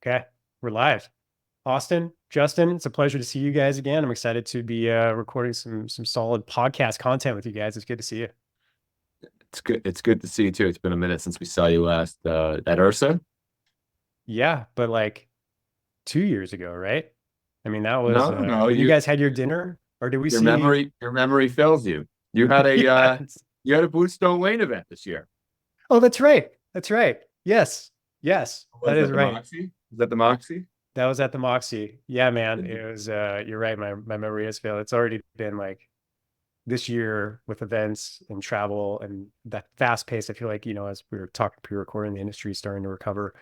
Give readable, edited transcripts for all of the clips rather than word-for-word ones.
Okay, we're live. Austin, Justin, it's a pleasure to see you guys again. I'm excited to be recording some solid podcast content with you guys. It's good to see you. It's good. It's good to see you too. It's been a minute since we saw you last at IHRSA. Yeah, but like 2 years ago, right? I mean, that was No, no, when you guys had your dinner, or did we your see? memory fails you. You had a Yeah. you had a Bluestone Lane event this year. Oh, that's right. That's right. Yes. Yes, that Was is that the right. Moxie? Was that the Moxie? That was at the Moxie. Yeah, man. And It was you're right. My memory has failed. It's already been like this year with events and travel and that fast pace. I feel like, as we were talking pre-recording, the industry is starting to recover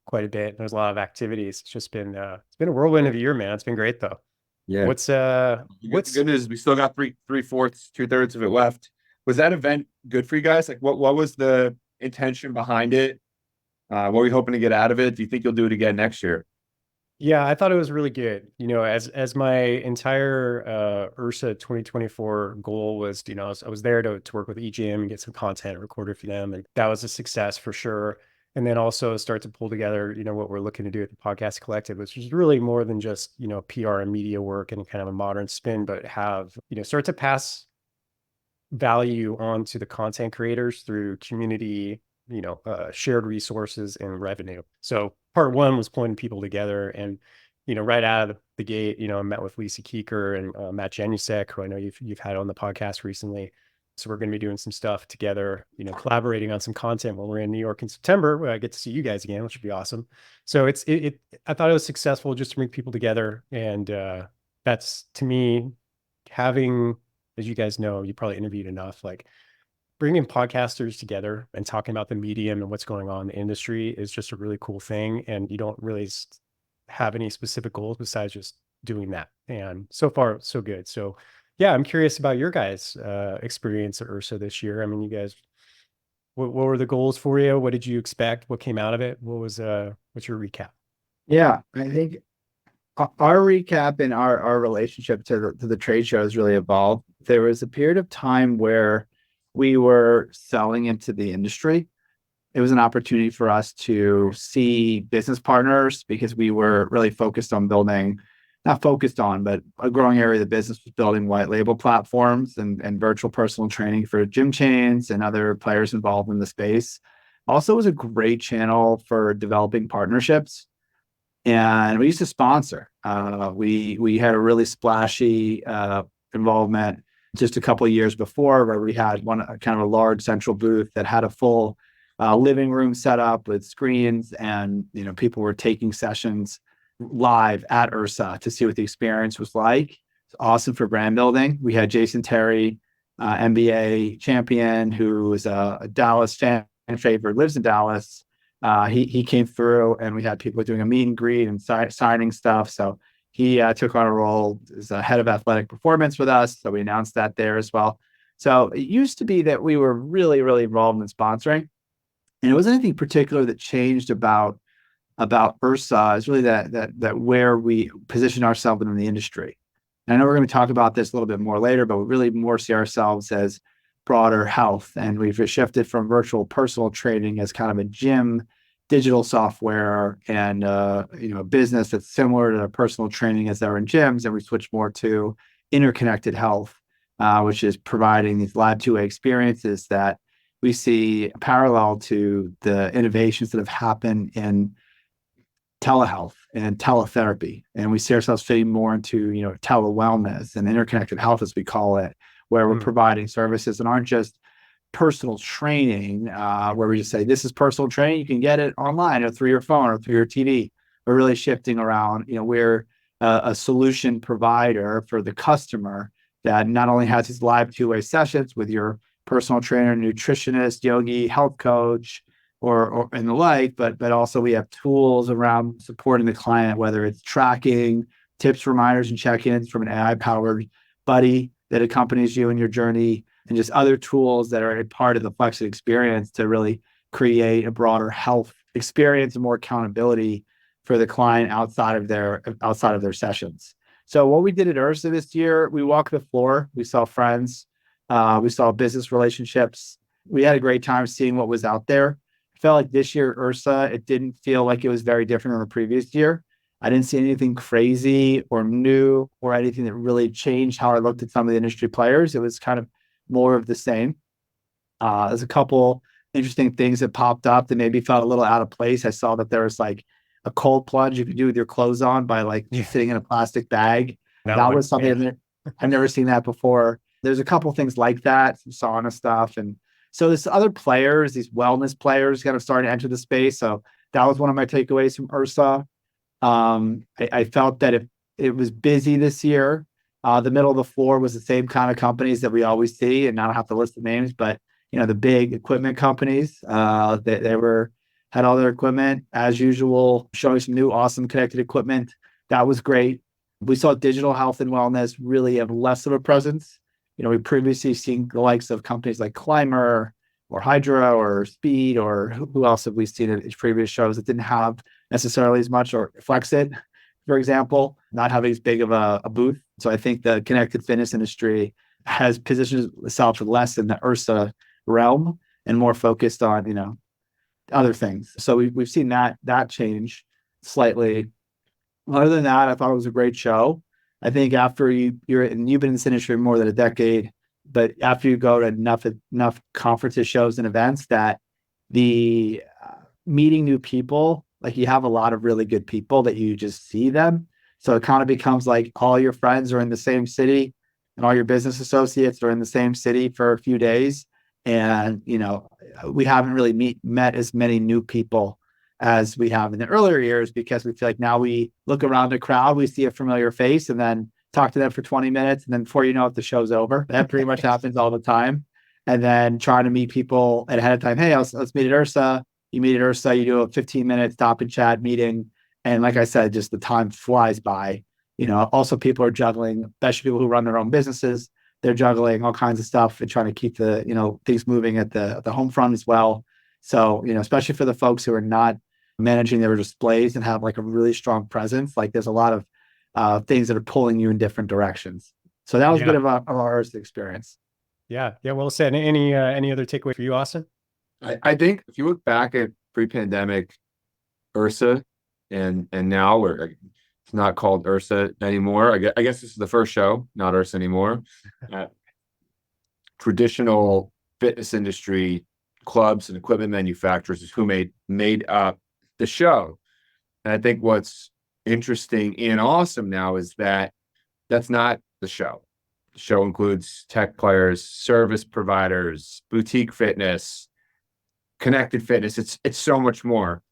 quite a bit. There's a lot of activities. It's been a whirlwind of a year, man. It's been great though. yeah, What's the good news is we still got three-fourths, two-thirds of it left. Was that event good for you guys? Like, what was the intention behind it? What were you hoping to get out of it? Do you think you'll do it again next year? Yeah, I thought it was really good. As my entire IHRSA 2024 goal was, I was there to work with EGM and get some content recorded for them. And that was a success for sure. And then also start to pull together, what we're looking to do at the Podcast Collective, which is really more than just, PR and media work and kind of a modern spin, but have, start to pass value on to the content creators through community, shared resources and revenue. So part one was pulling people together, and right out of the gate, I met with Lisa Keeker and Matt Janusek, who I know you've had on the podcast recently. So we're going to be doing some stuff together, collaborating on some content when we're in New York in September, where I get to see you guys again, which would be awesome. So I thought it was successful just to bring people together, and that's to me having, as you guys know, you probably interviewed enough, like bringing podcasters together and talking about the medium and what's going on in the industry is just a really cool thing. And you don't really have any specific goals besides just doing that. And so far, so good. So yeah, I'm curious about your guys' experience at IHRSA this year. I mean, you guys, what were the goals for you? What did you expect? What came out of it? What's your recap? Yeah, I think our recap and our relationship to the trade show has really evolved. There was a period of time where we were selling into the industry. It was an opportunity for us to see business partners because we were really focused on building, not focused on, but a growing area of the business was building white label platforms and virtual personal training for gym chains and other players involved in the space. Also, it was a great channel for developing partnerships, and we used to sponsor. We had a really splashy involvement just a couple of years before, where we had one kind of a large central booth that had a full living room set up with screens, and people were taking sessions live at IHRSA to see what the experience was like. It's awesome for brand building. We had Jason Terry, NBA champion, who is a Dallas fan favorite, lives in Dallas. He came through, and we had people doing a meet and greet and signing stuff. So he took on a role as a head of athletic performance with us. So we announced that there as well. So it used to be that we were really, really involved in sponsoring, and it wasn't anything particular that changed about IHRSA. It's really that where we position ourselves in the industry. And I know we're going to talk about this a little bit more later, but we really more see ourselves as broader health, and we've shifted from virtual personal training as kind of a gym digital software and a business that's similar to personal training as they're in gyms, and we switch more to interconnected health, which is providing these lab 2A experiences that we see parallel to the innovations that have happened in telehealth and teletherapy. And we see ourselves fitting more into, telewellness and interconnected health, as we call it, where we're providing services that aren't just personal training, where we just say, this is personal training, you can get it online or through your phone or through your TV. We're really shifting around, we're a solution provider for the customer that not only has these live 2-way sessions with your personal trainer, nutritionist, yogi, health coach, or and the like, but also we have tools around supporting the client, whether it's tracking, tips, reminders, and check-ins from an AI-powered buddy that accompanies you in your journey, and just other tools that are a part of the Flexit experience to really create a broader health experience and more accountability for the client outside of their sessions. So what we did at IHRSA this year, we walked the floor, we saw friends, we saw business relationships. We had a great time seeing what was out there. felt like this year, IHRSA, it didn't feel like it was very different than the previous year. I didn't see anything crazy or new or anything that really changed how I looked at some of the industry players. It was kind of more of the same. There's a couple interesting things that popped up that maybe felt a little out of place. I saw that there was like a cold plunge you could do with your clothes on by like sitting in a plastic bag. That was something that I've never seen that before. There's a couple things like that, some sauna stuff. And so there's other players, these wellness players kind of starting to enter the space. So that was one of my takeaways from IHRSA. I felt that if it was busy this year, the middle of the floor was the same kind of companies that we always see, and I don't have to list the names, but the big equipment companies, they were had all their equipment as usual, showing some new awesome connected equipment. That was great. We saw digital health and wellness really have less of a presence. We previously seen the likes of companies like Climber or Hydra or Speed, or who else have we seen at previous shows that didn't have necessarily as much, or Flexit, for example, not having as big of a booth. So I think the connected fitness industry has positioned itself less in the IHRSA realm and more focused on, other things. So we've seen that change slightly. Other than that, I thought it was a great show. I think after you've been in this industry more than a decade, but after you go to enough conferences, shows, and events, that the meeting new people, like you have a lot of really good people that you just see them. So it kind of becomes like all your friends are in the same city and all your business associates are in the same city for a few days. And, we haven't really met as many new people as we have in the earlier years, because we feel like now we look around the crowd, we see a familiar face and then talk to them for 20 minutes. And then before you know it, the show's over. That pretty much happens all the time. And then trying to meet people ahead of time. Hey, let's meet at IHRSA. You meet at IHRSA, you do a 15-minute stop and chat meeting. And like I said, just the time flies by. Also people are juggling, especially people who run their own businesses. They're juggling all kinds of stuff and trying to keep the, things moving at the home front as well. So, especially for the folks who are not managing their displays and have like a really strong presence, like there's a lot of things that are pulling you in different directions. So that was a bit of our experience. Yeah. Well said. Any other takeaway for you, Austin? I think if you look back at pre-pandemic IHRSA and now it's not called IHRSA anymore. I guess this is the first show, not IHRSA anymore. Traditional fitness industry clubs and equipment manufacturers is who made up the show. And I think what's interesting and awesome now is that that's not the show. The show includes tech players, service providers, boutique fitness, connected fitness. It's so much more.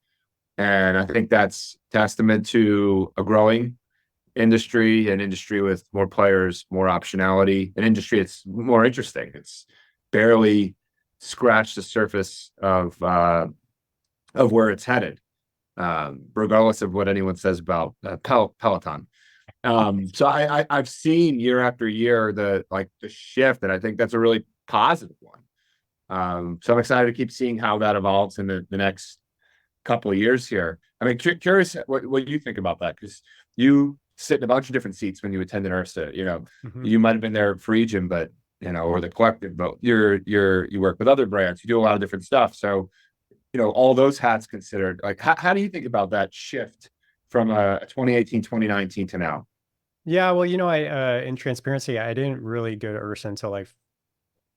And I think that's testament to a growing industry, an industry with more players, more optionality, an industry that's more interesting. It's barely scratched the surface of where it's headed, regardless of what anyone says about Peloton. So I've seen year after year the shift, and I think that's a really positive one. So I'm excited to keep seeing how that evolves in the next couple of years here. I mean, curious what you think about that, because you sit in a bunch of different seats when you attend an IHRSA. You might have been there for Region, but or the collective, but you work with other brands, you do a lot of different stuff. So, all those hats considered, like how do you think about that shift from 2018, 2019 to now? Yeah, well, I in transparency, I didn't really go to IHRSA until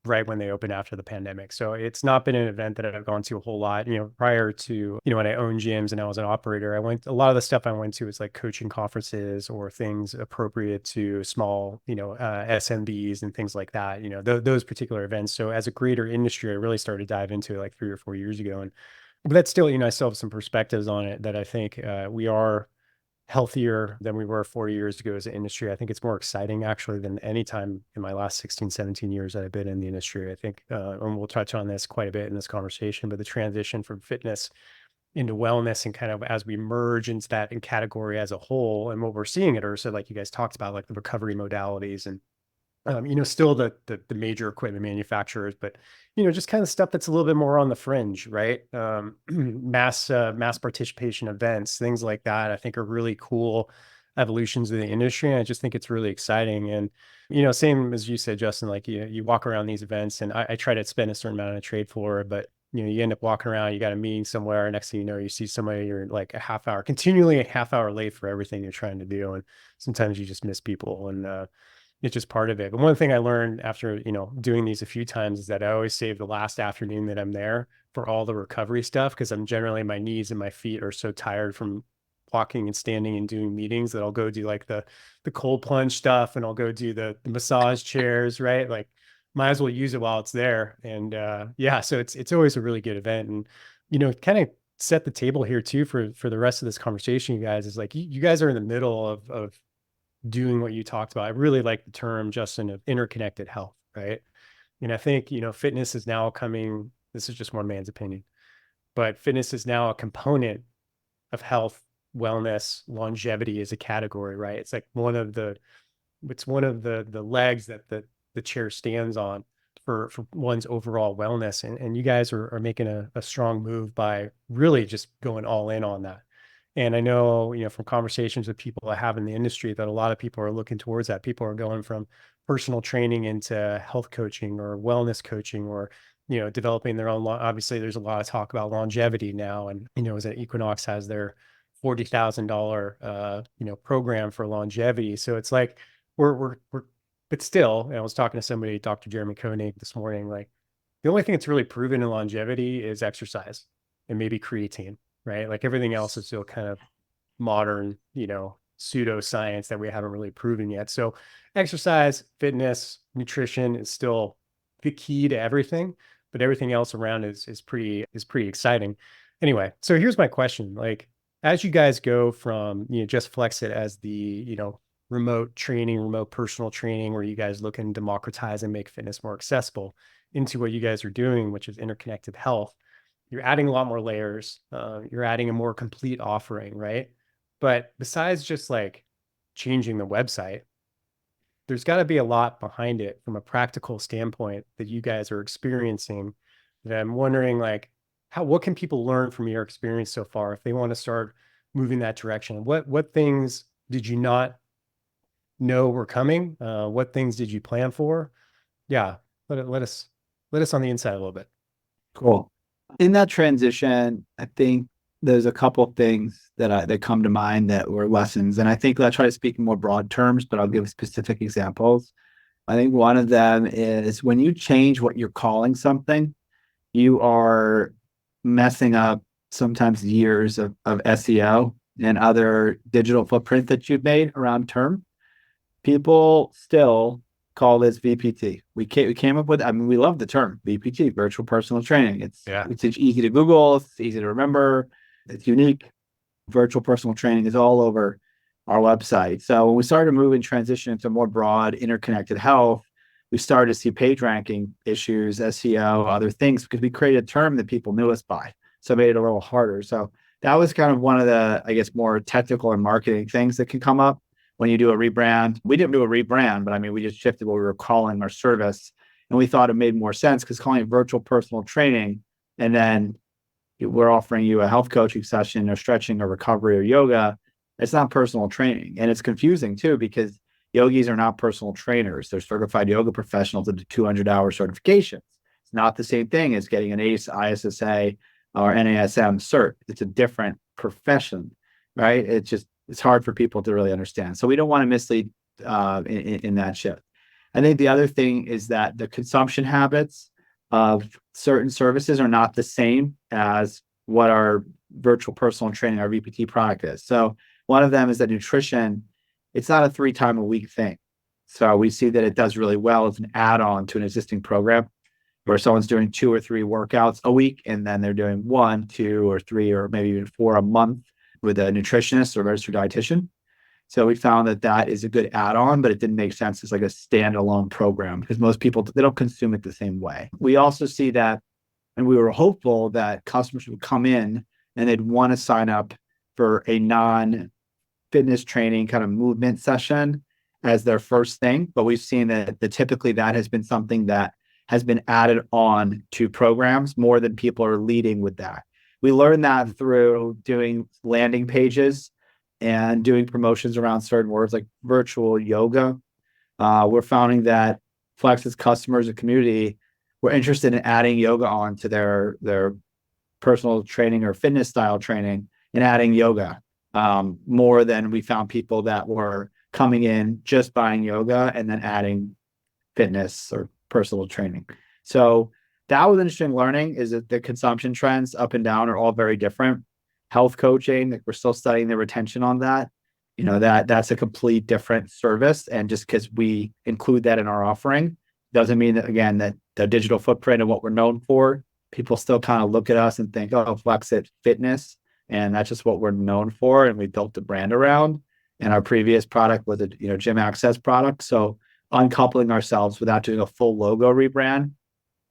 right when they opened after the pandemic. So it's not been an event that I've gone to a whole lot. Prior to, when I owned gyms and I was an operator, a lot of the stuff I went to was like coaching conferences or things appropriate to small, SMBs and things like that, those particular events. So as a greater industry, I really started to dive into it like 3 or 4 years ago. But that's still, I still have some perspectives on it that I think we are healthier than we were 4 years ago as an industry. I think it's more exciting actually than any time in my last 16, 17 years that I've been in the industry. I think, and we'll touch on this quite a bit in this conversation, but the transition from fitness into wellness and kind of as we merge into that in category as a whole, and what we're seeing at IHRSA, like you guys talked about, like the recovery modalities and still the major equipment manufacturers, but, just kind of stuff that's a little bit more on the fringe, right? Mass participation events, things like that, I think are really cool evolutions of the industry. And I just think it's really exciting. And, same as you said, Justin, like you walk around these events and I try to spend a certain amount on a trade floor, but you end up walking around, you got a meeting somewhere, next thing you know, you see somebody, you're like continually a half hour late for everything you're trying to do. And sometimes you just miss people, and it's just part of it. But one thing I learned after, doing these a few times is that I always save the last afternoon that I'm there for all the recovery stuff, because I'm generally, my knees and my feet are so tired from walking and standing and doing meetings that I'll go do like the cold plunge stuff, and I'll go do the massage chairs, right? Like, might as well use it while it's there. And yeah, so it's always a really good event. And kind of set the table here too for the rest of this conversation, you guys, is like, you guys are in the middle of doing what you talked about. I really like the term, Justin, of interconnected health, right? And I think, fitness is now coming, this is just one man's opinion, but fitness is now a component of health, wellness, longevity as a category, right? It's like it's one of the legs that the chair stands on for one's overall wellness. And you guys are making a strong move by really just going all in on that. And I know, from conversations with people I have in the industry, that a lot of people are looking towards that. People are going from personal training into health coaching or wellness coaching, or, developing their own. Obviously, there's a lot of talk about longevity now. And, as that Equinox has their $40,000, program for longevity. So it's like, but still, and I was talking to somebody, Dr. Jeremy Koenig, this morning, like, the only thing that's really proven in longevity is exercise and maybe creatine, right? Like, everything else is still kind of modern, pseudoscience that we haven't really proven yet. So exercise, fitness, nutrition is still the key to everything, but everything else around is pretty exciting. Anyway, so here's my question. Like, as you guys go from, just Flexit as the, remote training, remote personal training, where you guys look and democratize and make fitness more accessible, into what you guys are doing, which is interconnected health, you're adding a lot more layers. You're adding a more complete offering, right? But besides just like changing the website, there's got to be a lot behind it from a practical standpoint that you guys are experiencing, that I'm wondering, like, what can people learn from your experience so far if they want to start moving that direction? What things did you not know were coming? What things did you plan for? Yeah, let us on the inside a little bit. Cool. In that transition, I think there's a couple things that come to mind that were lessons. And I think I'll try to speak in more broad terms, but I'll give specific examples. I think one of them is, when you change what you're calling something, you are messing up sometimes years of SEO and other digital footprint that you've made around term. People still call this VPT. We came up with, we love the term VPT, virtual personal training. It's easy to Google, it's easy to remember, it's unique. Virtual personal training is all over our website. So when we started to move and transition into more broad interconnected health, we started to see page ranking issues, SEO, other things, because we created a term that people knew us by. So it made it a little harder. So that was kind of one of the, I guess, more technical and marketing things that can come up when you do a rebrand. We didn't do a rebrand, but we just shifted what we were calling our service. And we thought it made more sense, because calling it virtual personal training, and then we're offering you a health coaching session or stretching or recovery or yoga, it's not personal training. And it's confusing too, because yogis are not personal trainers. They're certified yoga professionals with 200-hour certifications. It's not the same thing as getting an ACE, ISSA, or NASM cert. It's a different profession, right? It's hard for people to really understand. So we don't want to mislead in that shift. I think the other thing is that the consumption habits of certain services are not the same as what our virtual personal training, our VPT product is. So one of them is that nutrition, it's not a 3-time-a-week thing. So we see that it does really well as an add-on to an existing program, where someone's doing 2 or 3 workouts a week, and then they're doing 1, 2, or 3, or maybe even 4 a month with a nutritionist or registered dietitian. So we found that is a good add-on, but it didn't make sense as like a standalone program, because most people, they don't consume it the same way. We also see that, and we were hopeful that customers would come in and they'd want to sign up for a non-fitness training kind of movement session as their first thing. But we've seen that typically that has been something that has been added on to programs more than people are leading with that. We learned that through doing landing pages and doing promotions around certain words like virtual yoga. We're finding that Flex's customers and community were interested in adding yoga on to their personal training or fitness style training and adding yoga, more than we found people that were coming in just buying yoga and then adding fitness or personal training. So that was interesting learning, is that the consumption trends up and down are all very different. Health coaching, like we're still studying the retention on that. That's a complete different service. And just because we include that in our offering doesn't mean that, again, that the digital footprint and what we're known for, people still kind of look at us and think, oh, Flexit fitness. And that's just what we're known for. And we built the brand around. And our previous product was a gym access product. So uncoupling ourselves without doing a full logo rebrand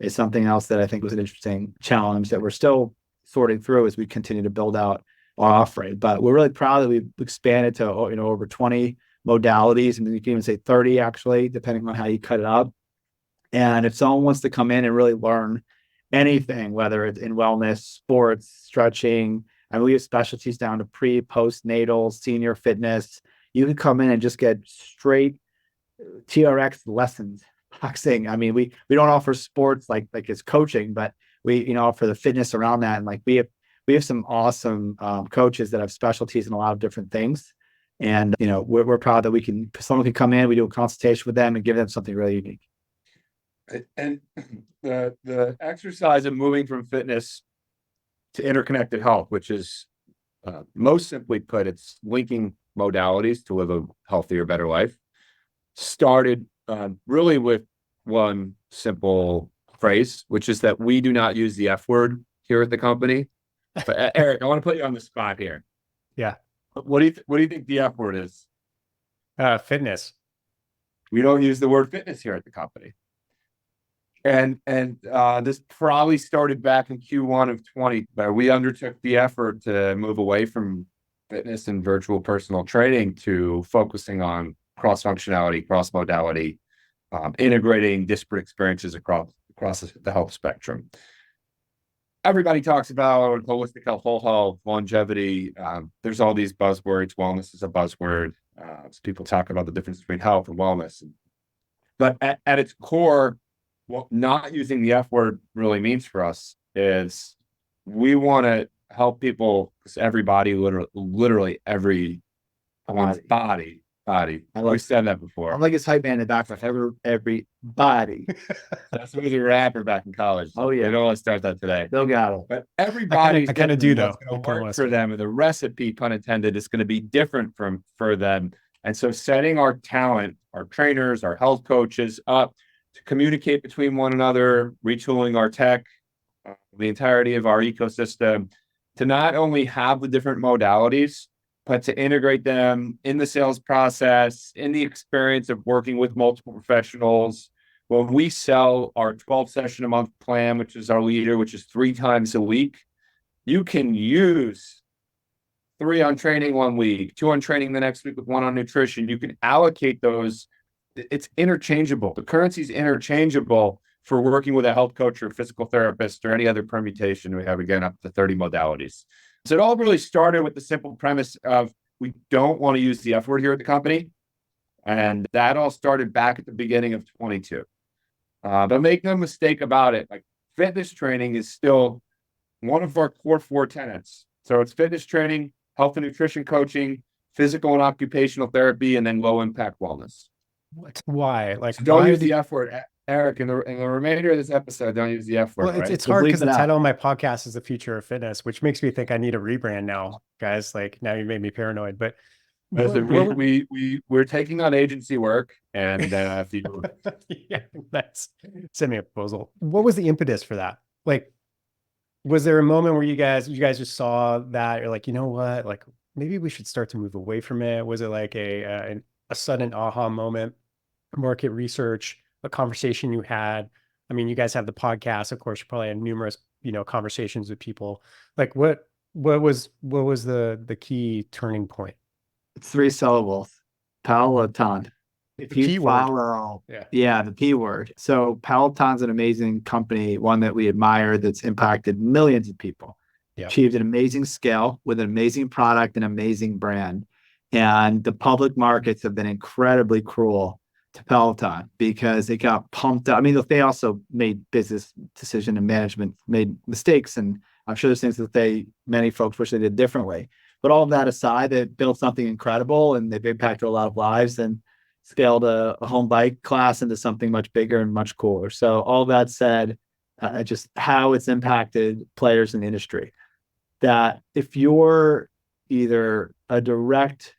is something else that I think was an interesting challenge that we're still sorting through as we continue to build out our offering. But we're really proud that we've expanded to over 20 modalities, and you can even say 30 actually, depending on how you cut it up. And if someone wants to come in and really learn anything, whether it's in wellness, sports, stretching, and we have specialties down to pre, post-natal, senior fitness, you can come in and just get straight TRX lessons, boxing. I mean, we don't offer sports like it's coaching, but we offer the fitness around that. And like we have some awesome coaches that have specialties in a lot of different things. And we're proud that someone can come in, we do a consultation with them and give them something really unique. And the exercise of moving from fitness to interconnected health, which is most simply put, it's linking modalities to live a healthier, better life, started really with one simple phrase, which is that we do not use the F word here at the company. But Eric, I want to put you on the spot here. Yeah. What do you think the F word is? Fitness. We don't use the word fitness here at the company. And this probably started back in Q1 of 20, where we undertook the effort to move away from fitness and virtual personal training to focusing on cross-functionality, cross-modality, integrating disparate experiences across the health spectrum. Everybody talks about holistic health, whole health, longevity. There's all these buzzwords. Wellness is a buzzword. So people talk about the difference between health and wellness. But at its core, what not using the F word really means for us is we want to help people, because everybody, literally every body. We said that before. I'm like his hype man in the back of everybody. That's what was a rapper back in college. Oh yeah, they don't want to start that today. They'll got it. But everybody, I kind of do though. Work for them, and the recipe, pun intended, is going to be different for them. And so, setting our talent, our trainers, our health coaches up to communicate between one another, retooling our tech, the entirety of our ecosystem, to not only have the different modalities, but to integrate them in the sales process, in the experience of working with multiple professionals. When we sell our 12 session a month plan, which is our leader, which is 3 times a week, you can use 3 on training 1 week, 2 on training the next week with 1 on nutrition. You can allocate those. It's interchangeable. The currency is interchangeable for working with a health coach or a physical therapist or any other permutation. We have, again, up to 30 modalities. So it all really started with the simple premise of we don't want to use the F word here at the company. And that all started back at the beginning of 22. But make no mistake about it, like fitness training is still one of our core 4 tenets. So it's fitness training, health and nutrition coaching, physical and occupational therapy, and then low impact wellness. What? Why? Like, so don't why use the F word, Eric. In the remainder of this episode, don't use the F word. Well, it's, right? it's hard because the title of my podcast is The Future of Fitness, which makes me think I need a rebrand now, guys. Like, now you made me paranoid. But we're taking on agency work, and if you yeah, that's send me a proposal. What was the impetus for that? Like, was there a moment where you guys just saw that you're like, you know what, like maybe we should start to move away from it? Was it like a sudden aha moment, market research, a conversation you had? I mean, you guys have the podcast, of course. You probably had numerous, conversations with people. Like, what was the key turning point? It's 3 syllables. Peloton. If you follow, the P word. So Peloton's an amazing company, one that we admire, that's impacted millions of people, achieved an amazing scale with an amazing product, an amazing brand. And the public markets have been incredibly cruel to Peloton because it got pumped up. I mean, they also made business decision and management made mistakes, and I'm sure there's things that many folks wish they did differently. But all of that aside, they built something incredible and they've impacted a lot of lives and scaled a home bike class into something much bigger and much cooler. So all that said, just how it's impacted players in the industry. That if you're either a direct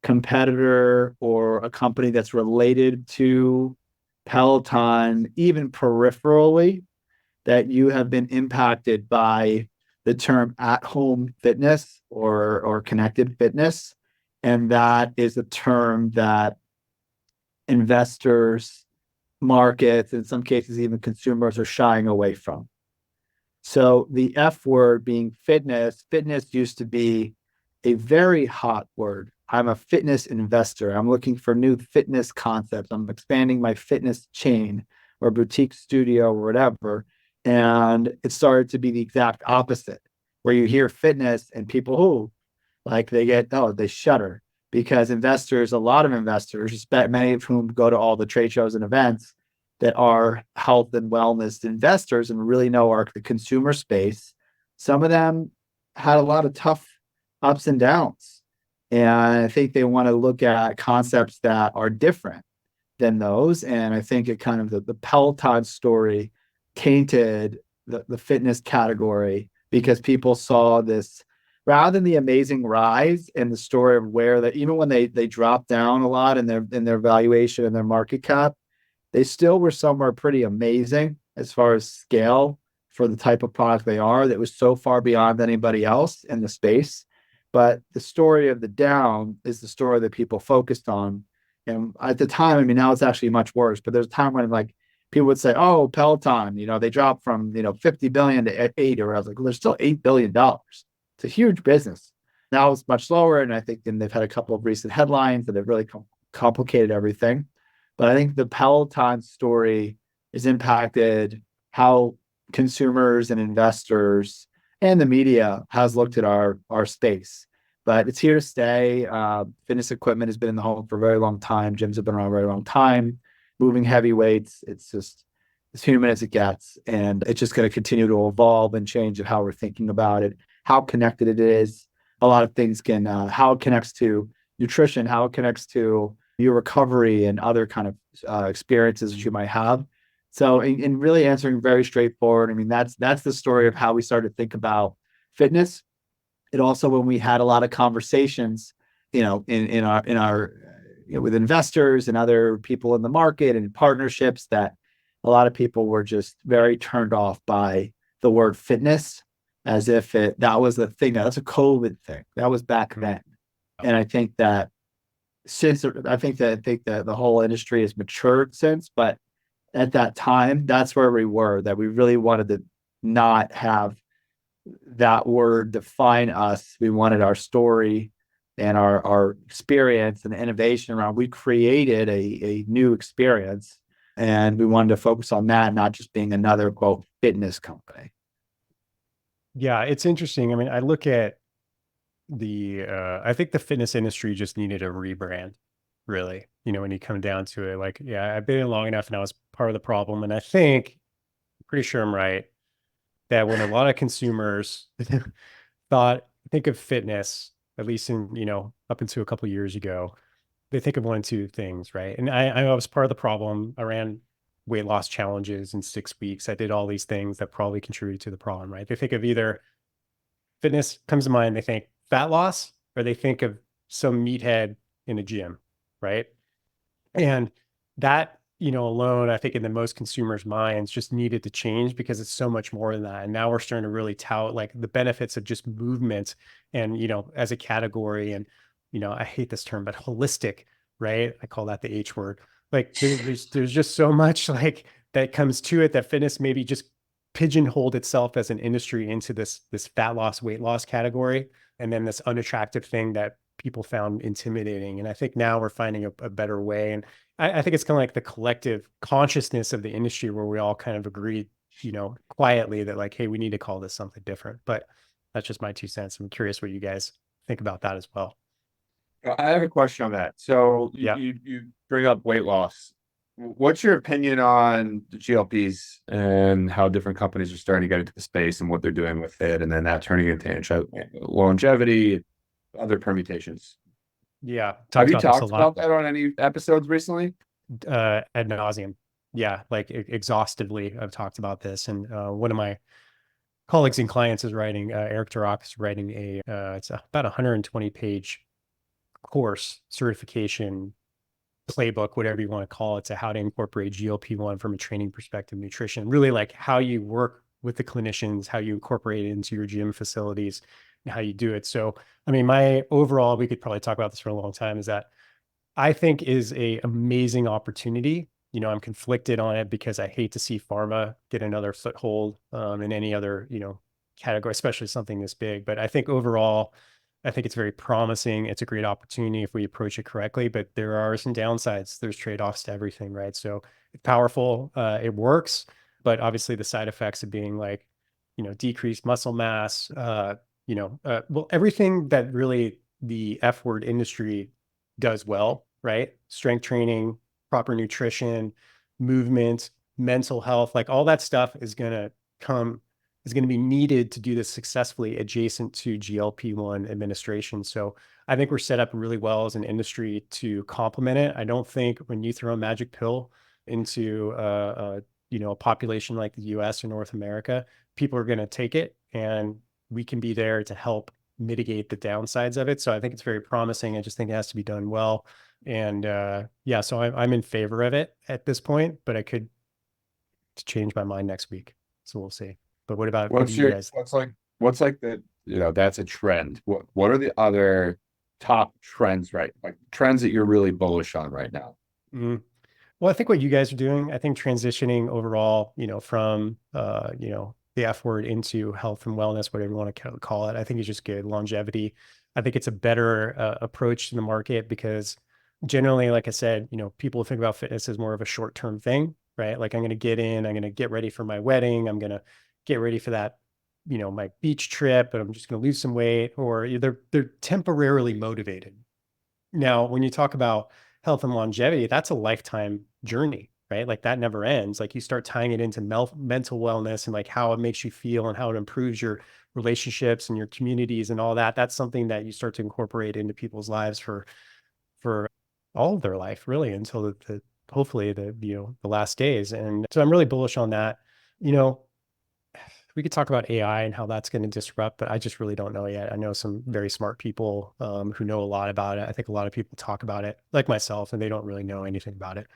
competitor or a company that's related to Peloton, even peripherally, that you have been impacted by the term at-home fitness or connected fitness. And that is a term that investors, markets, in some cases, even consumers are shying away from. So the F word being fitness, fitness used to be a very hot word. I'm a fitness investor. I'm looking for new fitness concepts. I'm expanding my fitness chain or boutique studio or whatever. And it started to be the exact opposite, where you hear fitness and people who they shudder because investors, a lot of investors, many of whom go to all the trade shows and events that are health and wellness investors and really know the consumer space. Some of them had a lot of tough ups and downs. And I think they want to look at concepts that are different than those. And I think it kind of the Peloton story tainted the fitness category because people saw this rather than the amazing rise and the story of where that even when they dropped down a lot in their valuation and their market cap, they still were somewhere pretty amazing as far as scale for the type of product they are that was so far beyond anybody else in the space. But the story of the down is the story that people focused on. And at the time, I mean, now it's actually much worse, but there's a time when like people would say, oh, Peloton, they dropped from, 50 billion to 8, or I was like, well, there's still $8 billion. It's a huge business. Now it's much slower. And I think then they've had a couple of recent headlines that have really complicated everything. But I think the Peloton story has impacted how consumers and investors and the media has looked at our space. But it's here to stay. Fitness equipment has been in the home for a very long time. Gyms have been around a very long time. Moving heavy weights, it's just as human as it gets. And it's just going to continue to evolve and change of how we're thinking about it, how connected it is. A lot of things how it connects to nutrition, how it connects to your recovery and other kind of experiences that you might have. So in really answering very straightforward, I mean, that's the story of how we started to think about fitness. It also, when we had a lot of conversations, in our with investors and other people in the market and partnerships, that a lot of people were just very turned off by the word fitness as if that was the thing. That's a COVID thing. That was back then. And I think that the whole industry has matured since, but at that time, that's where we were, that we really wanted to not have that word define us. We wanted our story and our experience and the innovation around. We created a new experience, and we wanted to focus on that, not just being another quote fitness company. Yeah, it's interesting. I mean, I look at I think the fitness industry just needed a rebrand, really. When you come down to it, like, yeah, I've been in long enough and I was part of the problem. And I'm pretty sure I'm right, that when a lot of consumers think of fitness, at least up until a couple of years ago, they think of one of two things, right? And I was part of the problem. I ran weight loss challenges in 6 weeks. I did all these things that probably contributed to the problem, right? They think of either fitness comes to mind, they think fat loss, or they think of some meathead in a gym, right? And that, alone, I think in the most consumers' minds just needed to change because it's so much more than that. And now we're starting to really tout like the benefits of just movement and, as a category. And, I hate this term, but holistic, right? I call that the H word. Like there's just so much like that comes to it that fitness maybe just pigeonholed itself as an industry into this fat loss, weight loss category, and then this unattractive thing that people found intimidating. And I think now we're finding a better way. And I think it's kind of like the collective consciousness of the industry where we all kind of agreed, quietly that like, hey, we need to call this something different. But that's just my 2 cents. I'm curious what you guys think about that as well. I have a question on that. So Yeah. you bring up weight loss. What's your opinion on the GLPs and how different companies are starting to get into the space and what they're doing with it, and then that turning into longevity, other permutations? Yeah. Have Talked you about this a talked lot, about that on any episodes recently? ad nauseum. Yeah. Like exhaustively, I've talked about this. And one of my colleagues and clients is writing, Eric Turetsky is writing it's about 120-page course certification playbook, whatever you want to call it, to how to incorporate GLP-1 from a training perspective, nutrition, really like how you work with the clinicians, how you incorporate it into your gym facilities, and how you do it. So, I mean, my overall, we could probably talk about this for a long time, is that I think is a amazing opportunity. You know, I'm conflicted on it because I hate to see pharma get another foothold in any other, category, especially something this big. But I think overall, I think it's very promising. It's a great opportunity if we approach it correctly, but there are some downsides. There's trade-offs to everything, right? So it's powerful, it works, but obviously the side effects of being like, decreased muscle mass, well, everything that really the F word industry does well, right? Strength training, proper nutrition, movement, mental health, like all that stuff is going to be needed to do this successfully adjacent to GLP-1 administration. So I think we're set up really well as an industry to complement it. I don't think when you throw a magic pill into a population like the US or North America, people are going to take it, and we can be there to help mitigate the downsides of it. So I think it's very promising. I just think it has to be done well. And yeah, so I'm in favor of it at this point, but I could change my mind next week. So we'll see. But what do What's you your guys? what's like the that's a trend. What are the other top trends, right? Like trends that you're really bullish on right now? Mm. Well, I think what you guys are doing, I think transitioning overall, from the F word into health and wellness, whatever you want to call it, I think is just good. Longevity. I think it's a better approach to the market because generally, like I said, people think about fitness as more of a short-term thing, right? Like I'm going to get in, I'm going to get ready for my wedding, I'm going to get ready for that, my beach trip, and I'm just going to lose some weight, or they're temporarily motivated. Now, when you talk about health and longevity, that's a lifetime journey, right? Like that never ends. Like you start tying it into mental wellness and like how it makes you feel and how it improves your relationships and your communities and all that. That's something that you start to incorporate into people's lives for all of their life, really, until hopefully the last days. And so I'm really bullish on that. You know, we could talk about AI and how that's going to disrupt, but I just really don't know yet. I know some very smart people who know a lot about it. I think a lot of people talk about it, like myself, and they don't really know anything about it.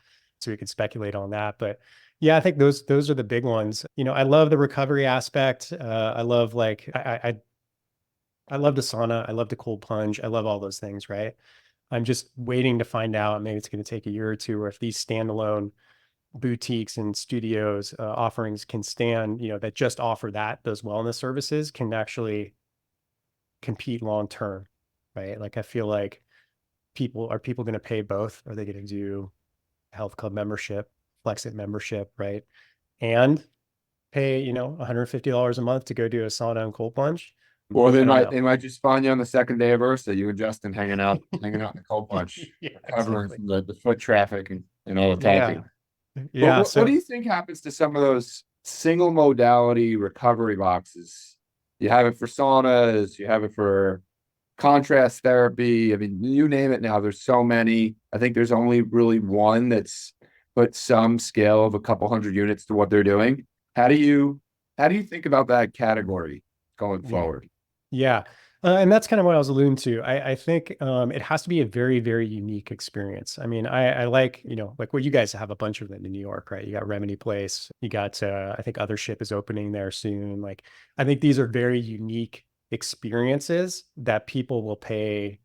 So we could speculate on that. But yeah, I think those are the big ones. I love the recovery aspect. I love like I love the sauna. I love the cold plunge. I love all those things, right? I'm just waiting to find out. Maybe it's going to take a year or two, or if these standalone boutiques and studios offerings can stand, that just offer those wellness services can actually compete long term, right? Like I feel like people going to pay both? Are they going to do health club membership, Flexit membership, right? And pay, $150 a month to go do a sauna and cold plunge? Or I don't they know. might just find you on the second day of IHRSA, you and Justin hanging out in the cold punch, Yeah, recovering exactly. from the foot traffic and all the Yeah. talking. But Yeah. what do So you think happens to some of those single modality recovery boxes? You have it for saunas, you have it for contrast therapy. I mean, you name it now. There's so many. I think there's only really one that's put some scale of a couple hundred units to what they're doing. How do you how do you think about that category going yeah. forward? Yeah. And that's kind of what I was alluding to. I think it has to be a very, very unique experience. I mean, I like, like what you guys have a bunch of them in New York, right? You got Remedy Place, you got, I think Other Ship is opening there soon. Like, I think these are very unique experiences that people will pay,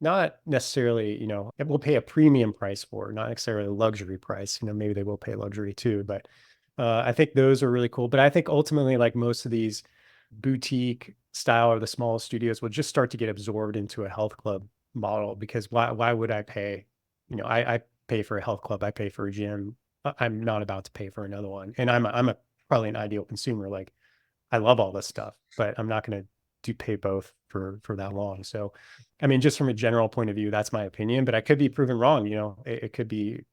not necessarily, it will pay a premium price for, not necessarily a luxury price. Maybe they will pay luxury too, but I think those are really cool. But I think ultimately, like most of these boutique style or the smallest studios will just start to get absorbed into a health club model, because why would I pay? I pay for a health club, I pay for a gym. I'm not about to pay for another one. And I'm a probably an ideal consumer. Like I love all this stuff, but I'm not going to do pay both for that long. So, I mean, just from a general point of view, that's my opinion, but I could be proven wrong. It could be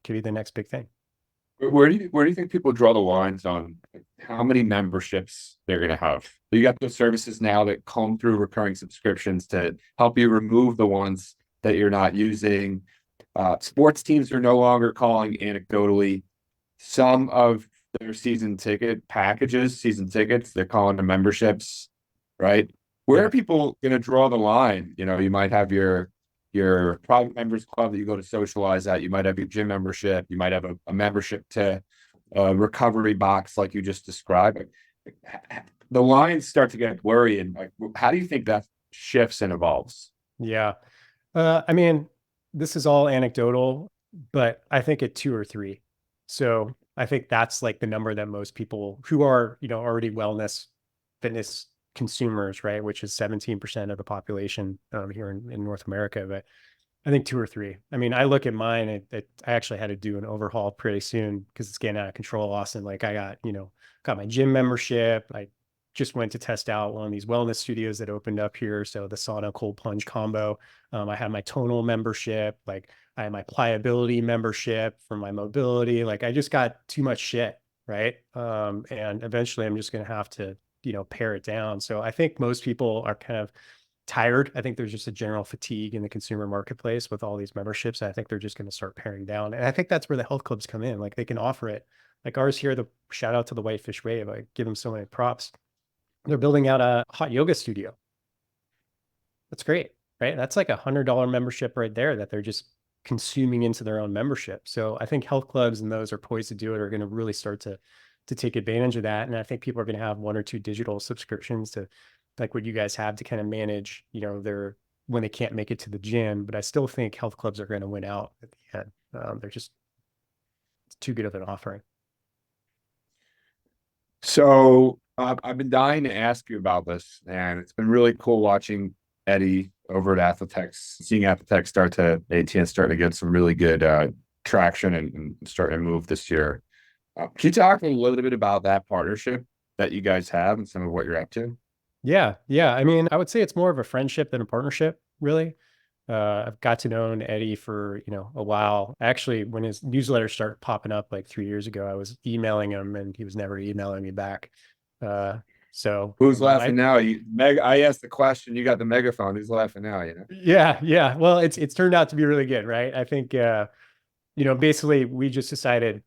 the next big thing. Where do you think people draw the lines on how many memberships they're going to have? So you got those services now that comb through recurring subscriptions to help you remove the ones that you're not using. Sports teams are no longer calling anecdotally some of their season tickets, they're calling them memberships, right? Where Yeah. are people going to draw the line? You might have your private members club that you go to socialize at. You might have your gym membership. You might have a membership to a recovery box like you just described. The lines start to get blurry. And like, how do you think that shifts and evolves? Yeah. I mean, this is all anecdotal, but I think at 2 or 3. So I think that's like the number that most people who are, already wellness, fitness consumers, right? Which is 17% of the population here in North America. But I think 2 or 3. I mean, I look at mine. I actually had to do an overhaul pretty soon because it's getting out of control, Austin. Like I got my gym membership. I just went to test out one of these wellness studios that opened up here. So the sauna cold plunge combo. I had my tonal membership. Like I had my pliability membership for my mobility. Like I just got too much shit, right? And eventually I'm just going to have to, pare it down. So I think most people are kind of tired. I think there's just a general fatigue in the consumer marketplace with all these memberships. I think they're just going to start paring down. And I think that's where the health clubs come in. Like they can offer it. Like ours here, the shout out to the Whitefish Wave. I give them so many props. They're building out a hot yoga studio. That's great, right? That's like $100 membership right there that they're just consuming into their own membership. So I think health clubs and those are poised to do it are going to really start to take advantage of that. And I think people are going to have 1 or 2 digital subscriptions to like what you guys have to kind of manage, their when they can't make it to the gym. But I still think health clubs are going to win out at the end. They're just too good of an offering. So I've been dying to ask you about this, and it's been really cool watching Eddie over at Athletex, seeing Athletex start to ATN starting to get some really good traction and starting to move this year. Can you talk a little bit about that partnership that you guys have and some of what you're up to? Yeah. Yeah. I mean, I would say it's more of a friendship than a partnership, really. I've got to know Eddie for, a while. Actually, when his newsletter started popping up like 3 years ago, I was emailing him and he was never emailing me back. So Who's laughing now? I asked the question, you got the megaphone. Who's laughing now, Yeah. Yeah. Well, it's turned out to be really good, right? I think, basically we just decided,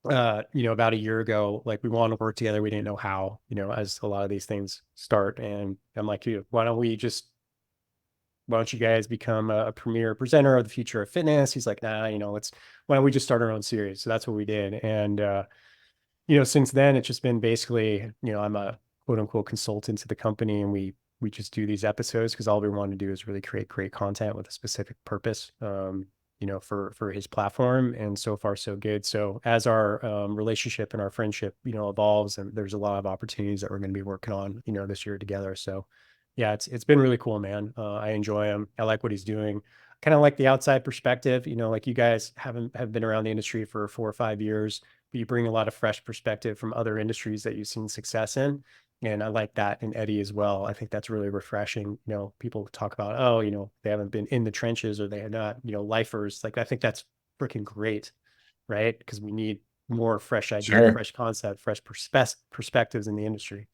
about a year ago, like we wanted to work together. We didn't know how, as a lot of these things start. And I'm like, why don't you guys become a premier presenter of the future of fitness? He's like, nah, why don't we just start our own series? So that's what we did. And, since then it's just been basically, I'm a quote unquote consultant to the company and we just do these episodes because all we want to do is really create great content with a specific purpose, for his platform. And so far so good. So as our relationship and our friendship, evolves, and there's a lot of opportunities that we're going to be working on, this year together. So yeah, it's been really cool, man. I enjoy him. I like what he's doing. Kind of like the outside perspective, like you guys have been around the industry for 4 or 5 years, but you bring a lot of fresh perspective from other industries that you've seen success in. And I like that in Eddie as well. I think that's really refreshing. People talk about, oh, they haven't been in the trenches or they are not, lifers. Like, I think that's freaking great, right? Because we need more fresh ideas, Sure. fresh concept, fresh perspectives in the industry.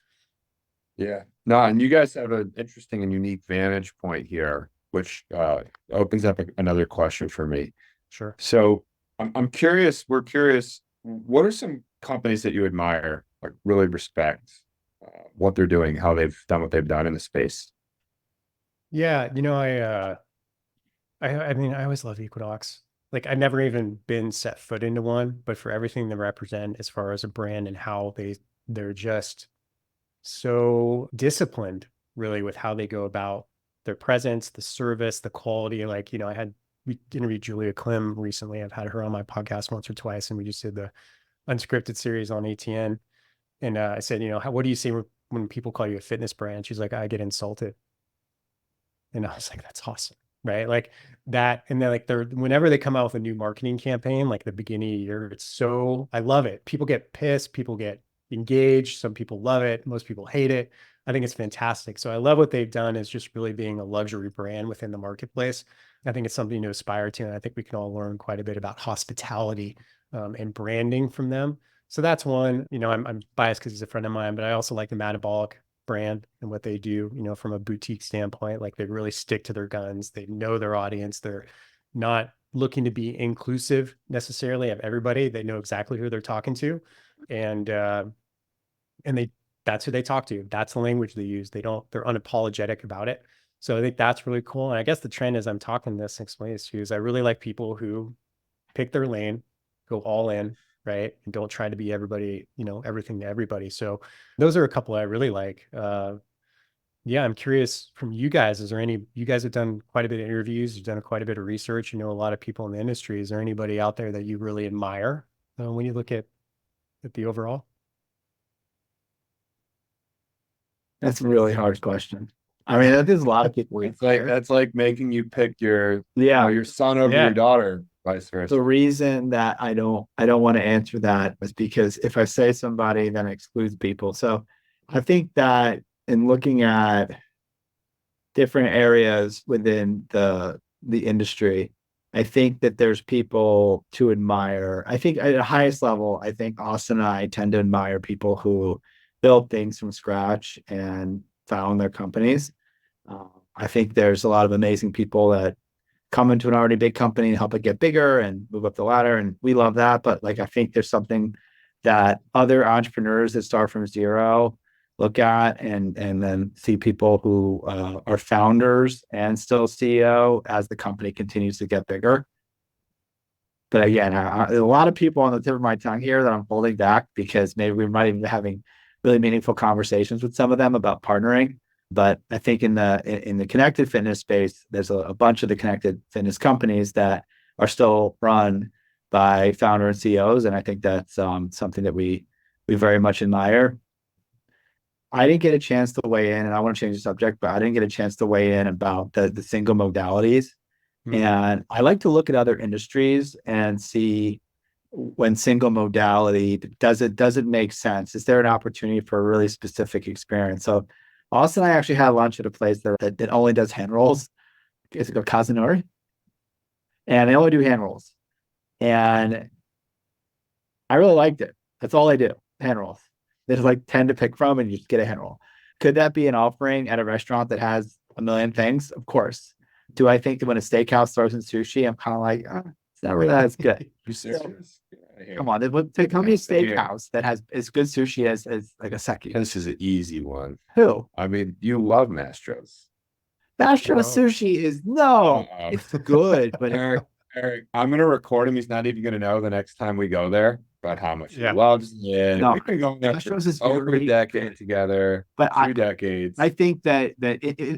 Yeah. No, and you guys have an interesting and unique vantage point here, which opens up another question for me. Sure. So I'm curious, we're curious, what are some companies that you admire, like really respect what they're doing, how they've done what they've done in the space? Yeah. I mean, I always love Equinox. Like I've never even been set foot into one, but for everything they represent as far as a brand and how they're just so disciplined really with how they go about their presence, the service, the quality. Like, we interviewed Julia Klim recently. I've had her on my podcast once or twice, and we just did the unscripted series on ATN. And I said, what do you say when people call you a fitness brand? She's like, I get insulted. And I was like, that's awesome. Right. Like that. And then whenever they come out with a new marketing campaign, like the beginning of the year, I love it. People get pissed. People get engaged. Some people love it. Most people hate it. I think it's fantastic. So I love what they've done is just really being a luxury brand within the marketplace. I think it's something to aspire to. And I think we can all learn quite a bit about hospitality and branding from them. So that's one. I'm biased because he's a friend of mine, but I also like the Metabolic brand and what they do, from a boutique standpoint. Like they really stick to their guns. They know their audience. They're not looking to be inclusive necessarily of everybody. They know exactly who they're talking to. And that's who they talk to. That's the language they use. They're unapologetic about it. So I think that's really cool. And I guess the trend as I'm talking this and explaining this to you is I really like people who pick their lane, go all in, right? And don't try to be everybody, everything to everybody. So those are a couple I really like. Yeah, I'm curious from you guys, you guys have done quite a bit of interviews, you've done quite a bit of research, you know a lot of people in the industry. Is there anybody out there that you really admire when you look at the overall? That's a really hard question. I mean, there's a lot of people. That's like making you pick your son over Yeah. your daughter, vice versa. The reason that I don't want to answer that is because if I say somebody, then it excludes people. So I think that in looking at different areas within the industry, I think that there's people to admire. I think at the highest level, I think Austin and I tend to admire people who build things from scratch and found their companies. I think there's a lot of amazing people that come into an already big company and help it get bigger and move up the ladder. And we love that. But like, I think there's something that other entrepreneurs that start from zero look at and then see people who are founders and still CEO as the company continues to get bigger. But again, a lot of people on the tip of my tongue here that I'm holding back because maybe we might even be having really meaningful conversations with some of them about partnering. But I think in the connected fitness space, there's a bunch of the connected fitness companies that are still run by founder and CEOs. And I think that's something that we very much admire. I didn't get a chance to weigh in, and I want to change the subject, but I didn't get a chance to weigh in about the single modalities. And I like to look at other industries and see when single modality, does it make sense? Is there an opportunity for a really specific experience? So Austin and I actually had lunch at a place that only does hand rolls. It's called Kazunori. And they only do hand rolls. And I really liked it. That's all they do, hand rolls. There's like 10 to pick from and you just get a hand roll. Could that be an offering at a restaurant that has a million things? Of course. Do I think that when a steakhouse throws in sushi, I'm kind of like, it's not really as good. You serious? Come on, tell me a steakhouse that has as good sushi as like a seki. This is an easy one. Who? I mean, you love Mastro's. Mastro's sushi is it's good, but Eric, I'm gonna record him. He's not even gonna know the next time we go there about how much he Yeah. loves it. No, We've been going there Mastro's for is over a very decade together, but 2 decades. I think that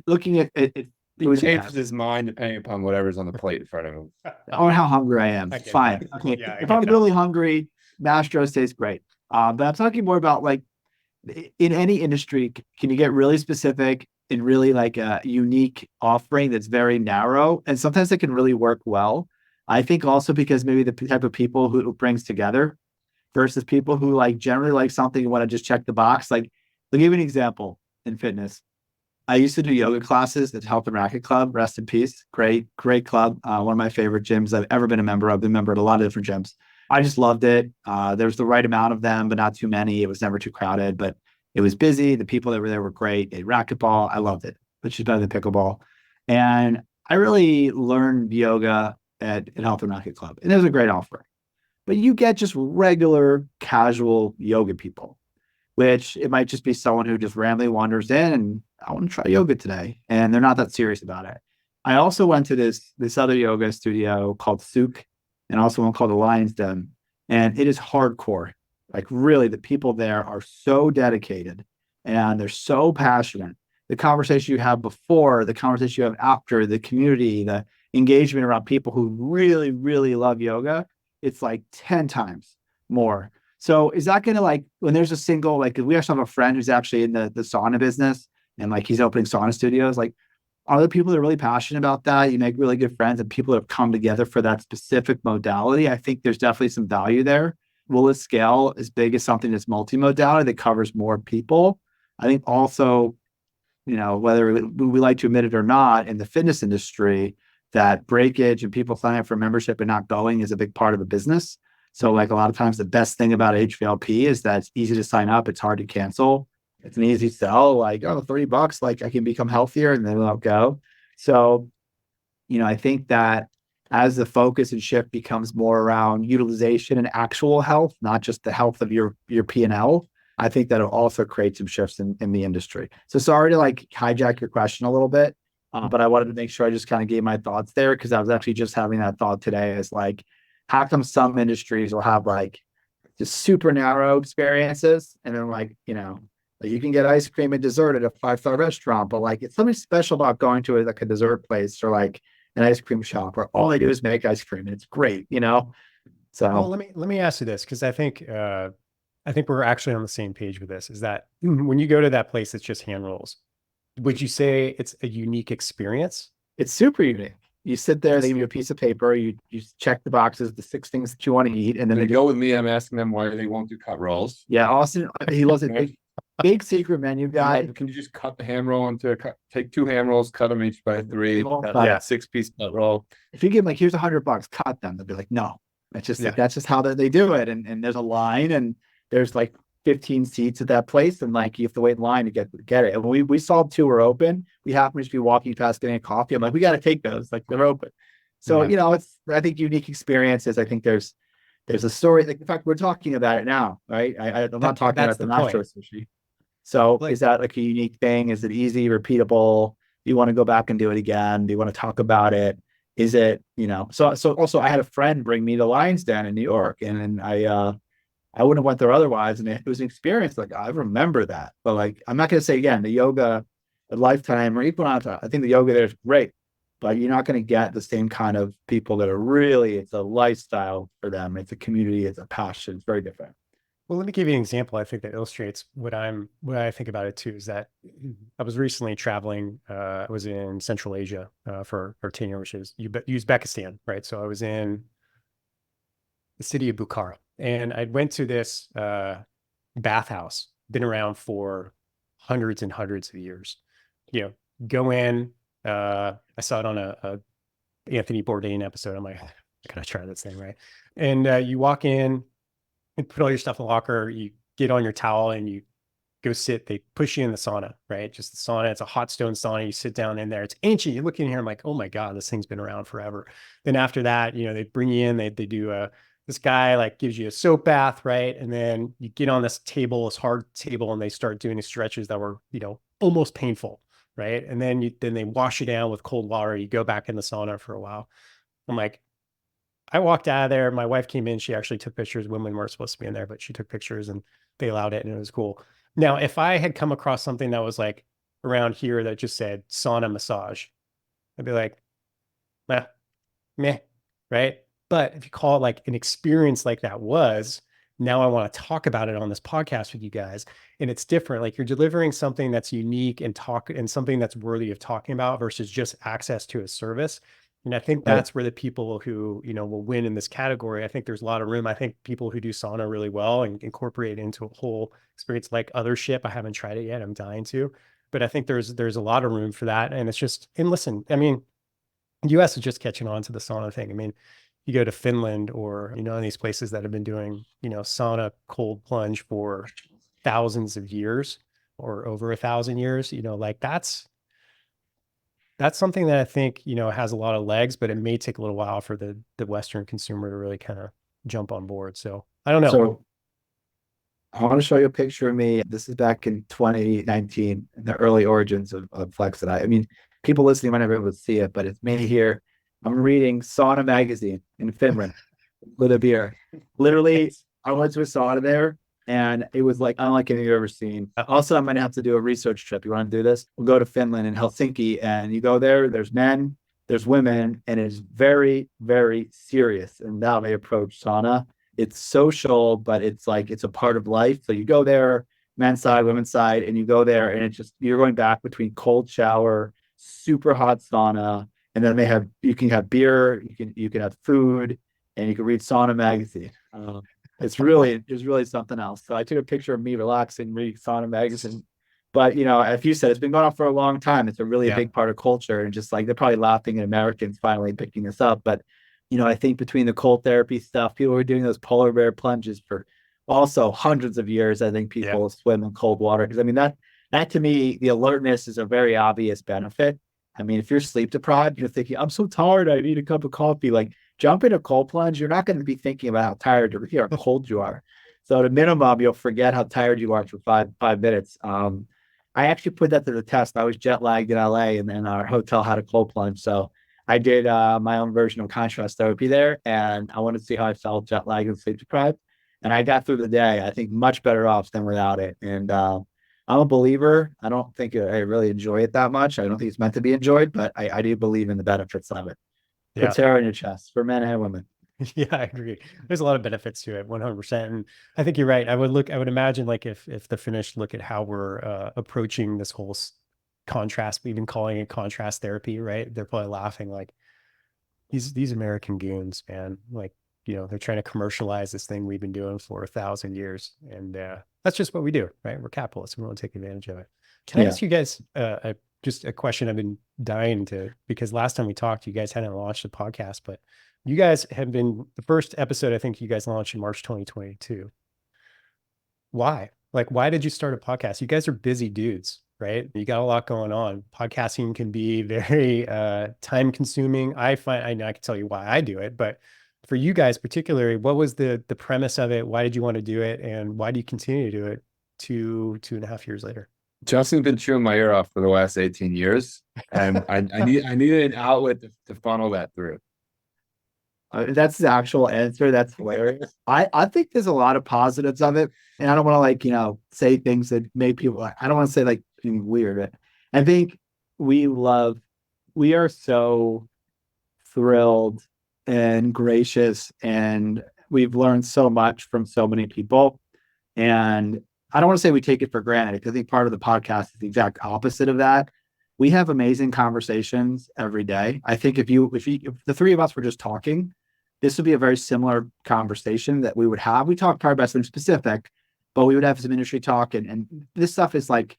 looking at it, He changes his mind depending upon whatever's on the plate in front of him. or how hungry I am. Fine. That. Okay. Yeah, If I'm really hungry, Mastro's tastes great. But I'm talking more about like in any industry, can you get really specific and really like a unique offering that's very narrow? And sometimes it can really work well. I think also because maybe the type of people who it brings together versus people who like generally like something and want to just check the box. Like, I'll give you an example in fitness. I used to do yoga classes at Health and Racket Club. Rest in peace. Great club. One of my favorite gyms I've ever been a member of. I've been a member at a lot of different gyms. I just loved it. There was the right amount of them, but not too many. It was never too crowded, but it was busy. The people that were there were great. They racquetball. I loved it, which is better than pickleball. And I really learned yoga at Health and Racket Club. And it was a great offering. But you get just regular, casual yoga people, which it might just be someone who just randomly wanders in and I want to try yoga today. And they're not that serious about it. I also went to this other yoga studio called Souk and also one called the Lion's Den. And it is hardcore. Like really, the people there are so dedicated and they're so passionate. The conversation you have before, the conversation you have after, the community, the engagement around people who really, really love yoga, it's like 10 times more. So is that going to like, when there's a single, like we actually have a friend who's actually in the sauna business and like he's opening sauna studios, like are there people that are really passionate about that? You make really good friends and people that have come together for that specific modality. I think there's definitely some value there. Will it scale as big as something that's multimodality that covers more people? I think also whether we like to admit it or not, in the fitness industry, that breakage and people signing up for membership and not going is a big part of the business. So like a lot of times the best thing about HVLP is that it's easy to sign up. It's hard to cancel. It's an easy sell, like, oh, $30, like I can become healthier and then I'll go. So, I think that as the focus and shift becomes more around utilization and actual health, not just the health of your P&L, I think that'll also create some shifts in the industry. So sorry to like hijack your question a little bit, but I wanted to make sure I just kind of gave my thoughts there, because I was actually just having that thought today, is like, how come some industries will have like just super narrow experiences, and then like, like you can get ice cream and dessert at a 5-star restaurant, but like it's something special about going to like a dessert place or like an ice cream shop where all they do is make ice cream and it's great, So Well, let me ask you this, because I think we're actually on the same page with this. Is that when you go to that place that's just hand rolls, would you say it's a unique experience? it's super unique. You sit there, they give you a piece of paper, you check the boxes, the 6 things that you want to eat, and then They they go with me. I'm asking them why they won't do cut rolls. Yeah, Austin, he loves it. Big secret menu guy. Can you just cut the ham roll into take 2 ham rolls, cut them each by 3, Yeah. 6-piece cut roll. If you give them like, here's $100, cut them, they'll be like, no. That's just how they do it. And there's a line, and there's like 15 seats at that place, and like you have to wait in line to get it. And we saw 2 were open. We happened to be walking past getting a coffee. I'm like, we got to take those, like they're open. So it's, I think, unique experiences. I think there's a story. Like, in fact, we're talking about it now, right? I'm not talking about the nacho sushi. So Like, is that like a unique thing? Is it easy, repeatable? Do you want to go back and do it again? Do you want to talk about it? Is it, so also I had a friend bring me to Lions Den in New York, and I wouldn't have went there otherwise. And it was an experience. Like, I remember that, but like, I'm not going to say again, the yoga at Lifetime or Equinox, I think the yoga there is great, but you're not going to get the same kind of people that are really, it's a lifestyle for them. It's a community. It's a passion. It's very different. well, let me give you an example. I think that illustrates what I think about it too. Is that I was recently traveling. I was in Central Asia for our tenure, which is Uzbekistan, right? So I was in the city of Bukhara, and I went to this bathhouse, been around for hundreds and hundreds of years. Go in. I saw it on a Anthony Bourdain episode. I'm like, I gotta try this thing, right? And you walk in and put all your stuff in the locker. You get on your towel and you go sit. They push you in the sauna, right? Just the sauna. It's a hot stone sauna. You sit down in there. It's ancient. You look in here. I'm like, oh my god, this thing's been around forever. Then after that, they bring you in. They do this guy like gives you a soap bath, right? And then you get on this table, this hard table, and they start doing these stretches that were, almost painful, right? And then they wash you down with cold water. You go back in the sauna for a while. I'm like, I walked out of there. My wife came in. She actually took pictures. Women weren't supposed to be in there, but she took pictures and they allowed it, and it was cool. Now, if I had come across something that was like around here that just said sauna massage, I'd be like, meh, right? But if you call it like an experience like that was, now I want to talk about it on this podcast with you guys. And it's different. Like, you're delivering something that's unique and something that's worthy of talking about versus just access to a service. And I think that's where the people who, will win in this category. I think there's a lot of room. I think people who do sauna really well and incorporate it into a whole experience like Othership. I haven't tried it yet. I'm dying to, but I think there's a lot of room for that. And it's just, and listen, I mean, US is just catching on to the sauna thing. I mean, you go to Finland or, these places that have been doing, sauna cold plunge for thousands of years or over 1,000 years, like that's something that I think, has a lot of legs, but it may take a little while for the Western consumer to really kind of jump on board. So I don't know. So I want to show you a picture of me. This is back in 2019, in the early origins of Flexit. I mean, people listening might not be able to see it, but it's me here. I'm reading Sauna magazine in Finland with a beer. Literally, I went to a sauna there, and it was like unlike anything you've ever seen. Also, I'm going to have to do a research trip. You want to do this? We'll go to Finland and Helsinki, and you go there. There's men, there's women, and it's very, very serious. And now they approach sauna. It's social, but it's like it's a part of life. So you go there, men's side, women's side, and you go there, and it's just you're going back between cold shower, super hot sauna, and then you can have beer, you can have food, and you can read sauna magazine. It's really something else. So I took a picture of me relaxing, reading sauna magazine But if you said it's been going on for a long time, it's a really Yeah. big part of culture, and just like they're probably laughing at Americans finally picking this up. But I think between the cold therapy stuff, people were doing those polar bear plunges for also hundreds of years. I think Yeah. people swim in cold water because I mean that to me, the alertness is a very obvious benefit. I mean, if you're sleep deprived, you're thinking, I'm so tired, I need a cup of coffee. Like jump in a cold plunge, you're not going to be thinking about how tired or how cold you are. So at a minimum, you'll forget how tired you are for five minutes. I actually put that to the test. I was jet lagged in LA, and then our hotel had a cold plunge. So I did my own version of contrast therapy there, and I wanted to see how I felt jet lagged and sleep deprived. And I got through the day, I think, much better off than without it. And I'm a believer. I don't think I really enjoy it that much. I don't think it's meant to be enjoyed, but I do believe in the benefits of it. Yeah. Puts hair in your chest for men and women. Yeah, I agree. There's a lot of benefits to it, 100%. And I think you're right. I would imagine like if the Finnish look at how we're approaching this whole contrast, we've been calling it contrast therapy, right? They're probably laughing like these American goons, man. Like, they're trying to commercialize this thing we've been doing for 1,000 years. And that's just what we do, right? We're capitalists. We want to take advantage of it. Can I ask you guys just a question I've been dying to, because last time we talked, you guys hadn't launched a podcast, but you guys have been the first episode, I think you guys launched in March 2022. Why? Like, why did you start a podcast? You guys are busy dudes, right? You got a lot going on. Podcasting can be very time consuming. I know I can tell you why I do it, but for you guys particularly, what was the premise of it? Why did you want to do it? And why do you continue to do it 2.5 years later? Justin's been chewing my ear off for the last 18 years, and I needed an outlet to funnel that through. That's the actual answer. That's hilarious. I think there's a lot of positives of it. And I don't want to say things that make people, I don't want to say like weird. But I think we are so thrilled and gracious, and we've learned so much from so many people. And I don't want to say we take it for granted, because I think part of the podcast is the exact opposite of that. We have amazing conversations every day. I think if the three of us were just talking, this would be a very similar conversation that we would have. We talk probably about something specific, but we would have some industry talk. And this stuff is like,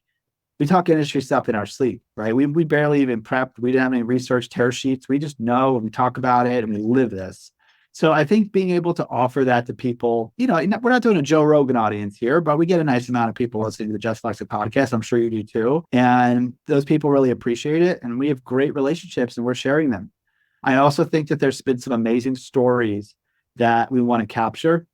we talk industry stuff in our sleep, right? We barely even prepped. We didn't have any research tear sheets. We just know and we talk about it and we live this. So I think being able to offer that to people, we're not doing a Joe Rogan audience here, but we get a nice amount of people listening to the Just Flexit podcast. I'm sure you do too. And those people really appreciate it. And we have great relationships and we're sharing them. I also think that there's been some amazing stories that we want to capture.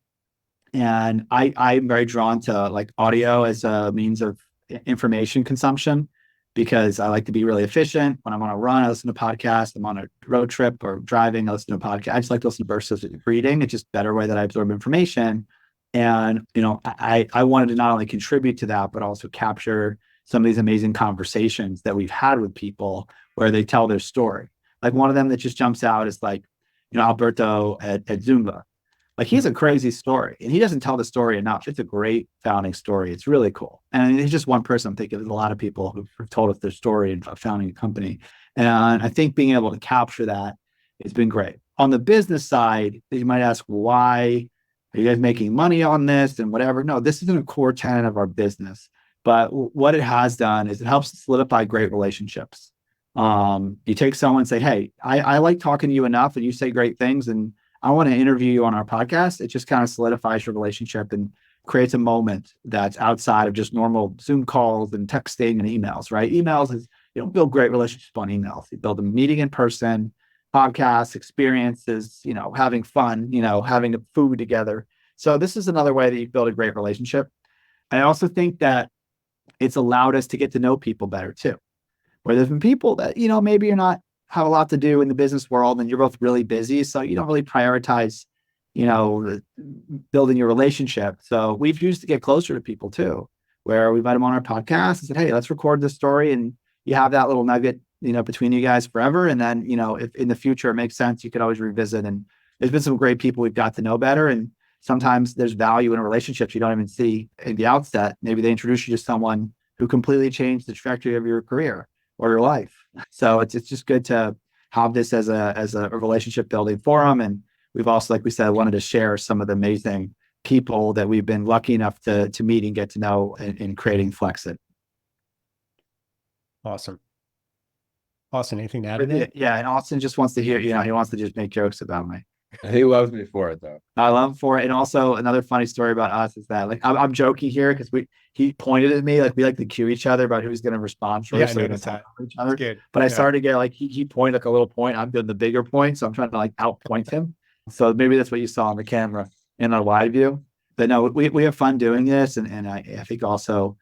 And I'm very drawn to like audio as a means of information consumption, because I like to be really efficient. When I'm on a run, I listen to podcasts. I'm on a road trip or driving, I listen to a podcast. I just like to listen to versus reading. It's just a better way that I absorb information. And, I wanted to not only contribute to that, but also capture some of these amazing conversations that we've had with people where they tell their story. Like one of them that just jumps out is like, Alberto at Zumba. Like he's a crazy story, and he doesn't tell the story enough. It's a great founding story. It's really cool. And he's just one person. I'm thinking there's a lot of people who've told us their story of founding a company. And I think being able to capture that has been great. On the business side, you might ask, why are you guys making money on this and whatever? No, this isn't a core tenet of our business. But what it has done is it helps solidify great relationships. You take someone and say, hey, I like talking to you enough and you say great things and I want to interview you on our podcast. It just kind of solidifies your relationship and creates a moment that's outside of just normal Zoom calls and texting and emails, right? Emails is, you don't build great relationships on emails. You build a meeting in person, podcasts, experiences, having fun, having food together. So this is another way that you build a great relationship. I also think that it's allowed us to get to know people better too. Where there's been people that, maybe you're not have a lot to do in the business world and you're both really busy. So you don't really prioritize, building your relationship. So we've used to get closer to people too, where we invite them on our podcast and said, hey, let's record this story. And you have that little nugget, between you guys forever. And then, if in the future it makes sense, you could always revisit. And there's been some great people we've got to know better. And sometimes there's value in relationships you don't even see at the outset. Maybe they introduce you to someone who completely changed the trajectory of your career or your life. So it's just good to have this as a relationship building forum. And we've also, like we said, wanted to share some of the amazing people that we've been lucky enough to meet and get to know in creating Flexit. Awesome. Austin, anything to add to that? Yeah, and Austin just wants to hear, he wants to just make jokes about me. He loves me for it though. I love him for it. And also another funny story about us is that like I'm joking here because he pointed at me like we like to cue each other about who's gonna respond first. Yeah, I so we don't noticed talk that. over each It's other. good. But I Yeah. started to get like he pointed like a little point. I'm doing the bigger point. So I'm trying to like outpoint him. So maybe that's what you saw on the camera in a wide view. But no, we have fun doing this. And I think also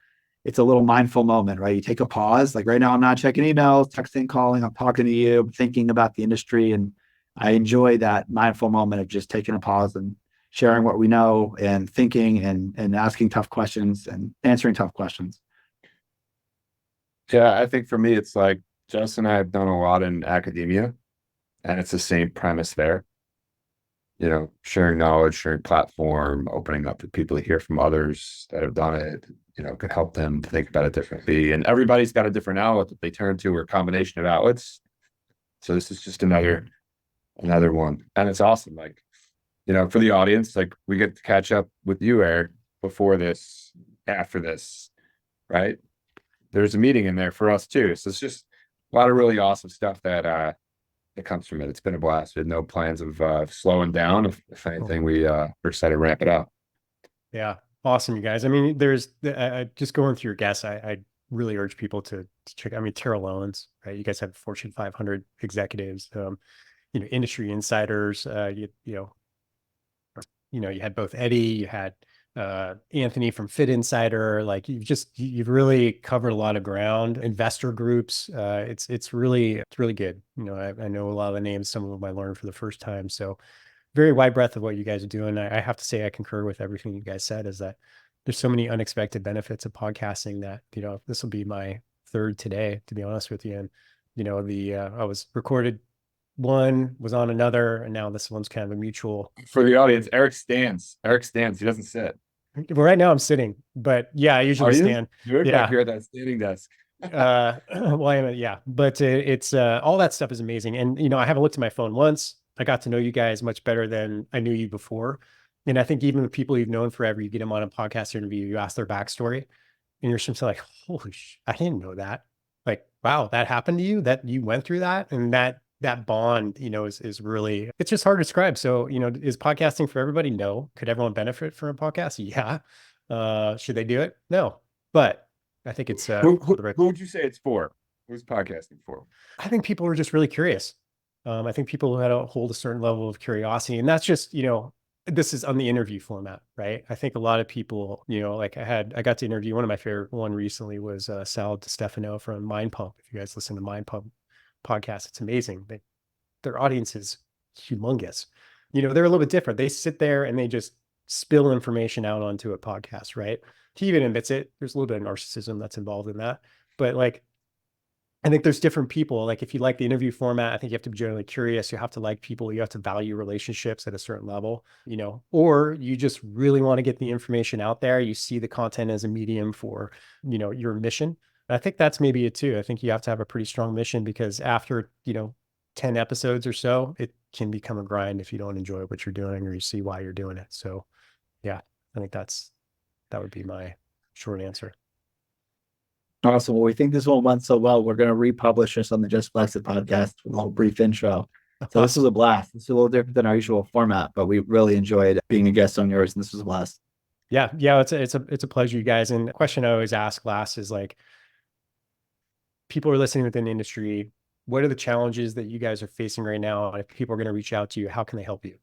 it's a little mindful moment, right? You take a pause. Like right now, I'm not checking emails, texting, calling. I'm talking to you, I'm thinking about the industry. And I enjoy that mindful moment of just taking a pause and sharing what we know and thinking and asking tough questions and answering tough questions. Yeah, I think for me, it's like Justin and I have done a lot in academia, and it's the same premise there. Sharing knowledge, sharing platform, opening up to people to hear from others that have done it, could help them to think about it differently. And everybody's got a different outlet that they turn to or a combination of outlets. So this is just another one. And it's awesome. Like, for the audience, like we get to catch up with you, Eric, before this, after this, right? There's a meeting in there for us too. So it's just a lot of really awesome stuff that comes from it. It's been a blast. We had no plans of slowing down. If anything, we're excited to ramp it up. Yeah. Awesome, you guys. I mean, just going through your guests, I really urge people to check. I mean, Terrell Owens, right? You guys have Fortune 500 executives, industry insiders, you had both Eddie, you had Anthony from Fit Insider. Like you've really covered a lot of ground. Investor groups. It's really good. I know a lot of the names. Some of them I learned for the first time. So very wide breadth of what you guys are doing. I have to say I concur with everything you guys said. Is that there's so many unexpected benefits of podcasting that this will be my third today, to be honest with you. And I was recorded one, was on another, and now this one's kind of a mutual. For the audience, Eric stands. He doesn't sit. Well, right now I'm sitting, but yeah, I usually stand. You're back here at that standing desk. Well, yeah, but it's all that stuff is amazing. And I haven't looked at my phone once. I got to know you guys much better than I knew you before. And I think even the people you've known forever, you get them on a podcast interview, you ask their backstory, and you're just like, holy I didn't know that. Like, wow, that happened to you, that you went through that. And that bond, is really, it's just hard to describe. So, is podcasting for everybody? No. Could everyone benefit from a podcast? Yeah. Should they do it? No. But I think it's who would you say it's for? Who's podcasting for? I think people are just really curious. I think people who had to hold a certain level of curiosity, and that's just, this is on the interview format, right? I think a lot of people, like I got to interview, one of my favorite one recently was Sal DiStefano from Mind Pump. If you guys listen to Mind Pump podcast, it's amazing. Their audience is humongous. They're a little bit different. They sit there and they just spill information out onto a podcast, right? He even admits it. There's a little bit of narcissism that's involved in that. But like, I think there's different people. Like if you like the interview format, I think you have to be generally curious. You have to like people. You have to value relationships at a certain level, or you just really want to get the information out there. You see the content as a medium for, your mission. I think that's maybe it too. I think you have to have a pretty strong mission because after, 10 episodes or so, it can become a grind if you don't enjoy what you're doing or you see why you're doing it. So yeah, I think that would be my short answer. Awesome. Well, we think this one went so well. We're going to republish this on the Just Flexit podcast with a little brief intro. So this was a blast. This is a little different than our usual format, but we really enjoyed being a guest on yours, and this was a blast. Yeah. It's a pleasure, you guys. And the question I always ask last is like, people are listening within the industry. What are the challenges that you guys are facing right now? And if people are going to reach out to you, how can they help you?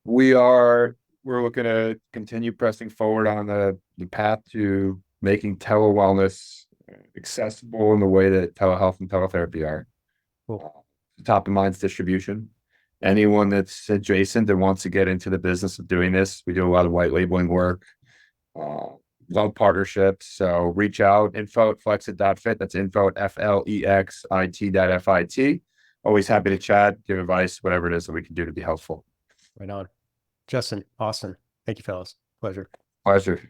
We're looking to continue pressing forward on the path to making telewellness accessible in the way that telehealth and teletherapy are. Cool. Top of mind's distribution. Anyone that's adjacent that wants to get into the business of doing this, we do a lot of white labeling work. Love partnerships. So reach out, info@flexit.fit. That's info@flexit.fit. Always happy to chat, give advice, whatever it is that we can do to be helpful. Right on. Justin, Austin, thank you, fellas. Pleasure. Pleasure.